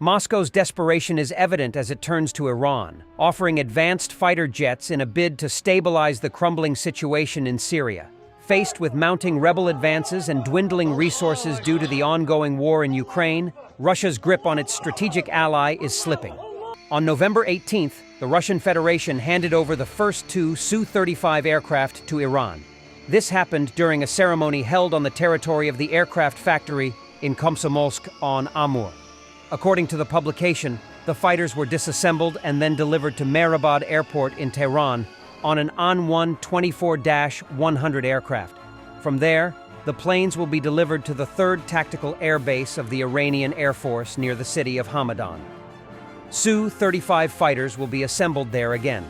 Moscow's desperation is evident as it turns to Iran, offering advanced fighter jets in a bid to stabilize the crumbling situation in Syria. Faced with mounting rebel advances and dwindling resources due to the ongoing war in Ukraine, Russia's grip on its strategic ally is slipping. On November 18th, the Russian Federation handed over the first two Su-35 aircraft to Iran. This happened during a ceremony held on the territory of the aircraft factory in Komsomolsk-on-Amur. According to the publication, the fighters were disassembled and then delivered to Mehrabad Airport in Tehran on an An-1 24-100 aircraft. From there, the planes will be delivered to the 3rd Tactical Air Base of the Iranian Air Force near the city of Hamadan. Su-35 fighters will be assembled there again.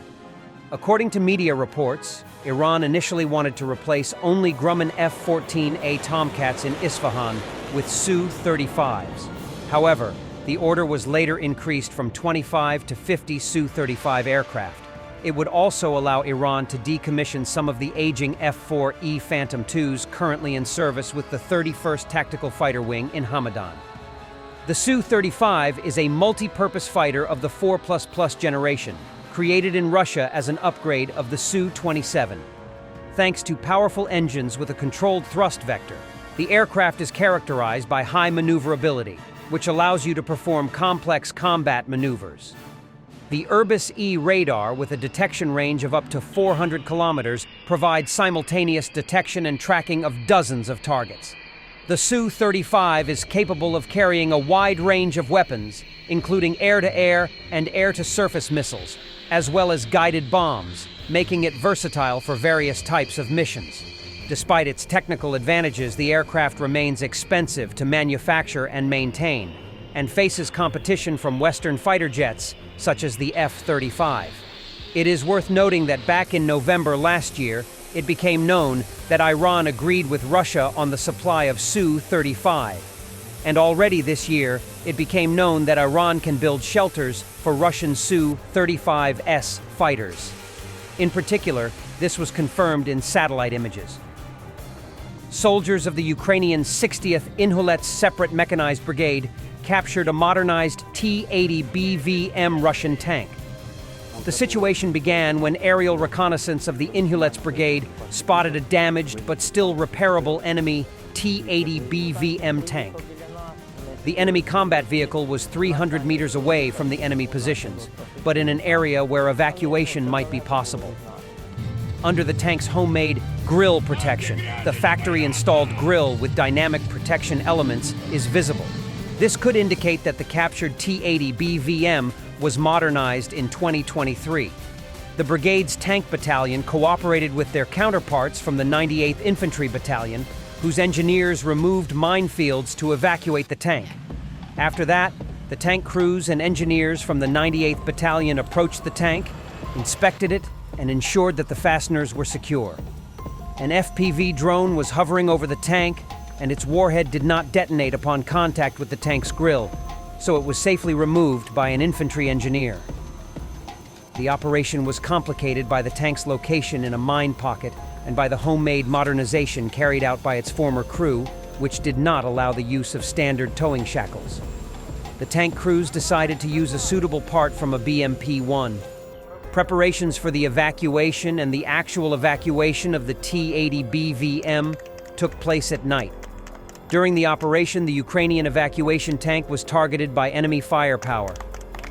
According to media reports, Iran initially wanted to replace only Grumman F-14A Tomcats in Isfahan with Su-35s. However, the order was later increased from 25 to 50 Su-35 aircraft. It would also allow Iran to decommission some of the aging F-4E Phantom IIs currently in service with the 31st Tactical Fighter Wing in Hamadan. The Su-35 is a multi-purpose fighter of the 4++ generation, created in Russia as an upgrade of the Su-27. Thanks to powerful engines with a controlled thrust vector, the aircraft is characterized by high maneuverability, which allows you to perform complex combat maneuvers. The Urbis-E radar, with a detection range of up to 400 kilometers, provides simultaneous detection and tracking of dozens of targets. The Su-35 is capable of carrying a wide range of weapons, including air-to-air and air-to-surface missiles, as well as guided bombs, making it versatile for various types of missions. Despite its technical advantages, the aircraft remains expensive to manufacture and maintain, and faces competition from Western fighter jets, such as the F-35. It is worth noting that back in November last year, it became known that Iran agreed with Russia on the supply of Su-35. And already this year, it became known that Iran can build shelters for Russian Su-35S fighters. In particular, this was confirmed in satellite images. Soldiers of the Ukrainian 60th Inhulets Separate Mechanized Brigade captured a modernized T-80 BVM Russian tank. The situation began when aerial reconnaissance of the Inhulets Brigade spotted a damaged but still repairable enemy T-80 BVM tank. The enemy combat vehicle was 300 meters away from the enemy positions, but in an area where evacuation might be possible. Under the tank's homemade grille protection, the factory-installed grille with dynamic protection elements is visible. This could indicate that the captured T-80 BVM was modernized in 2023. The brigade's tank battalion cooperated with their counterparts from the 98th Infantry Battalion, whose engineers removed minefields to evacuate the tank. After that, the tank crews and engineers from the 98th Battalion approached the tank, inspected it, and ensured that the fasteners were secure. An FPV drone was hovering over the tank, and its warhead did not detonate upon contact with the tank's grille, so it was safely removed by an infantry engineer. The operation was complicated by the tank's location in a mine pocket and by the homemade modernization carried out by its former crew, which did not allow the use of standard towing shackles. The tank crews decided to use a suitable part from a BMP-1. Preparations for the evacuation and the actual evacuation of the T-80 BVM took place at night. During the operation, the Ukrainian evacuation tank was targeted by enemy firepower.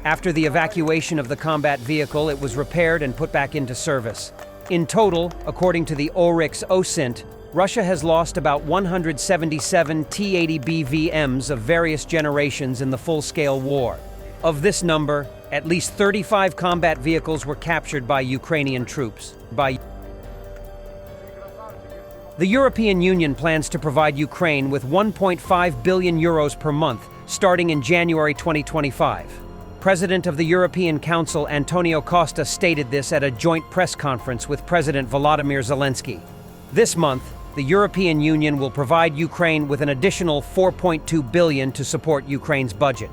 After the evacuation of the combat vehicle, it was repaired and put back into service. In total, according to the Oryx OSINT, Russia has lost about 177 T-80 BVMs of various generations in the full-scale war. Of this number, at least 35 combat vehicles were captured by Ukrainian troops. The European Union plans to provide Ukraine with 1.5 billion euros per month, starting in January 2025. President of the European Council Antonio Costa stated this at a joint press conference with President Volodymyr Zelensky. This month, the European Union will provide Ukraine with an additional 4.2 billion to support Ukraine's budget.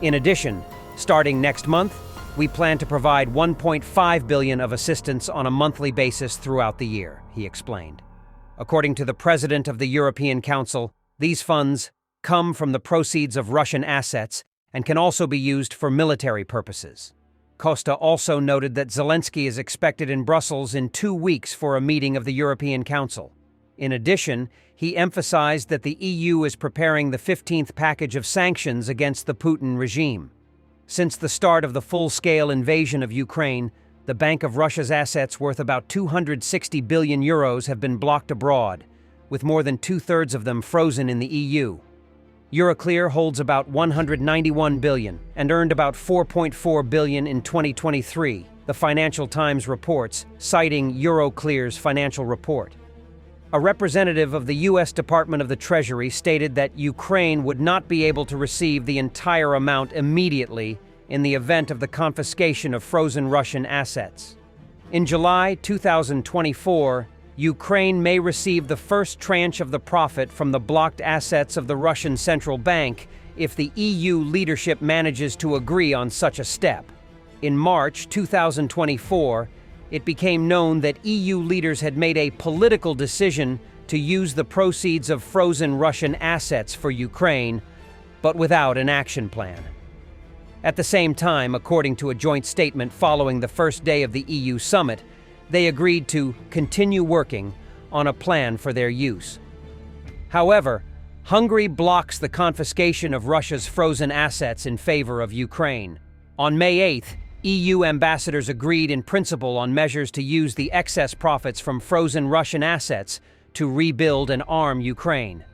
In addition, starting next month, we plan to provide 1.5 billion of assistance on a monthly basis throughout the year, he explained. According to the President of the European Council, these funds come from the proceeds of Russian assets and can also be used for military purposes. Costa also noted that Zelensky is expected in Brussels in 2 weeks for a meeting of the European Council. In addition, he emphasized that the EU is preparing the 15th package of sanctions against the Putin regime. Since the start of the full-scale invasion of Ukraine, the Bank of Russia's assets worth about 260 billion euros have been blocked abroad, with more than 2/3 of them frozen in the EU. Euroclear holds about 191 billion and earned about 4.4 billion in 2023, the Financial Times reports, citing Euroclear's financial report. A representative of the U.S. Department of the Treasury stated that Ukraine would not be able to receive the entire amount immediately in the event of the confiscation of frozen Russian assets. In July 2024, Ukraine may receive the first tranche of the profit from the blocked assets of the Russian Central Bank if the EU leadership manages to agree on such a step. In March 2024, it became known that EU leaders had made a political decision to use the proceeds of frozen Russian assets for Ukraine, but without an action plan. At the same time, according to a joint statement following the first day of the EU summit, they agreed to continue working on a plan for their use. However, Hungary blocks the confiscation of Russia's frozen assets in favor of Ukraine. On May 8th, EU ambassadors agreed in principle on measures to use the excess profits from frozen Russian assets to rebuild and arm Ukraine.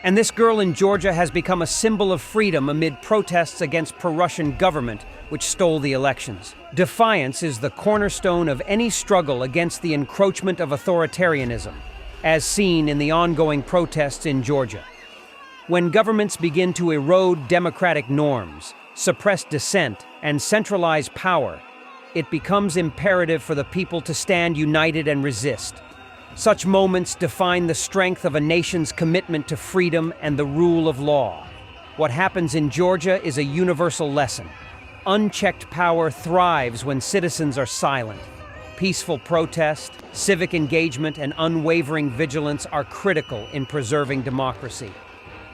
And this girl in Georgia has become a symbol of freedom amid protests against pro-Russian government, which stole the elections. Defiance is the cornerstone of any struggle against the encroachment of authoritarianism, as seen in the ongoing protests in Georgia. When governments begin to erode democratic norms, suppress dissent, and centralize power, it becomes imperative for the people to stand united and resist. Such moments define the strength of a nation's commitment to freedom and the rule of law. What happens in Georgia is a universal lesson. Unchecked power thrives when citizens are silent. Peaceful protest, civic engagement, and unwavering vigilance are critical in preserving democracy.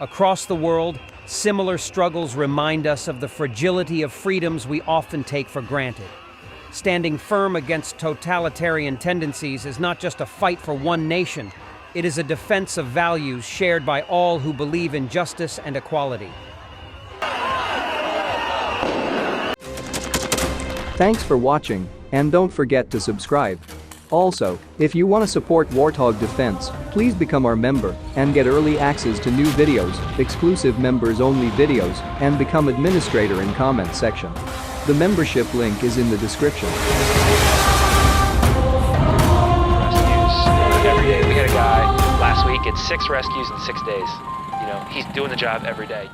Across the world, similar struggles remind us of the fragility of freedoms we often take for granted. Standing firm against totalitarian tendencies is not just a fight for one nation, it is a defense of values shared by all who believe in justice and equality. Thanks for watching, and don't forget to subscribe. Also, if you want to support Warthog Defense, please become our member and get early access to new videos, exclusive members-only videos, and become administrator in comment section. The membership link is in the description. Rescues every day. We had a guy last week, it's 6 rescues in 6 days. You know, he's doing the job every day.